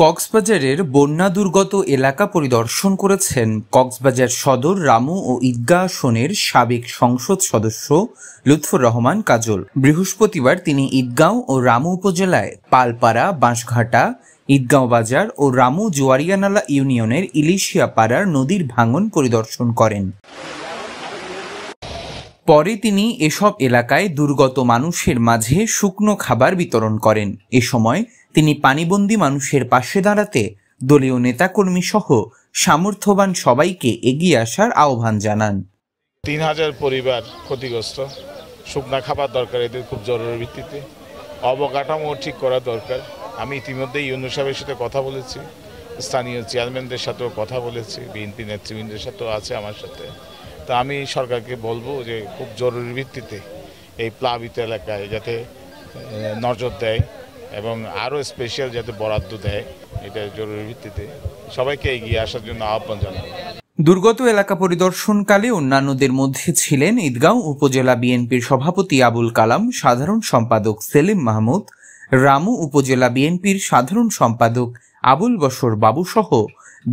কক্সবাজারের বন্যা দুর্গত এলাকা পরিদর্শন করেছেন কক্সবাজার সদর রামু ও ঈদগাঁও আসনের সাবেক সংসদ সদস্য লুৎফর রহমান কাজল। বৃহস্পতিবার তিনি ঈদগাঁও ও রামু উপজেলায় পালপাড়া, বাঁশঘাটা, ঈদগাঁও বাজার ও রামু জোয়ারিয়ানালা ইউনিয়নের ইলিশিয়া পাড়ার নদীর ভাঙন পরিদর্শন করেন। পরে তিনি এসব এলাকায় দুর্গত মানুষের মাঝে শুকনো খাবার বিতরণ করেন। এ সময় তিনি পানিবন্দী মানুষের পাশে দাঁড়াতে দলীয় নেতাকর্মী সহ সামর্থ্যবান সবাইকে এগিয়ে আসার আহ্বান জানান। 3000 পরিবার ক্ষতিগ্রস্ত, শুকনা খাবার দরকার, এদের খুব জরুরি ভিত্তিতে অবকাঠামো ঠিক করা দরকার। আমি ইতিমধ্যেই ইউনূস সাহেবের সাথে কথা বলেছি, স্থানীয় চেয়ারম্যানদের সাথেও কথা বলেছি, বিএনপি নেতৃবৃন্দের সাথেও আছে আমার সাথে। তা আমি সরকারকে বলবো যে খুব জরুরি ভিত্তিতে এই প্লাবিত এলাকায় যাতে নজর দেয় এবং আরও স্পেশাল যাতে বরাদ্দ দেয়, এটা জরুরি ভিত্তিতে সবাইকে এগিয়ে আসার জন্য আহ্বান জানাবো। দুর্গত এলাকা পরিদর্শনকালে অন্যান্যদের মধ্যে ছিলেন ঈদগাঁও উপজেলা বিএনপির সভাপতি আবুল কালাম, সাধারণ সম্পাদক সেলিম মাহমুদ, রামু উপজেলা বিএনপির সাধারণ সম্পাদক আবুল বশর বাবু সহ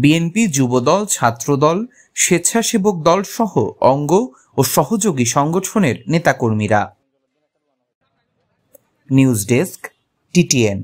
বিএনপি যুবদল, ছাত্রদল, স্বেচ্ছাসেবক দল সহ অঙ্গ ও সহযোগী সংগঠনের নেতাকর্মীরা। News desk, TTN।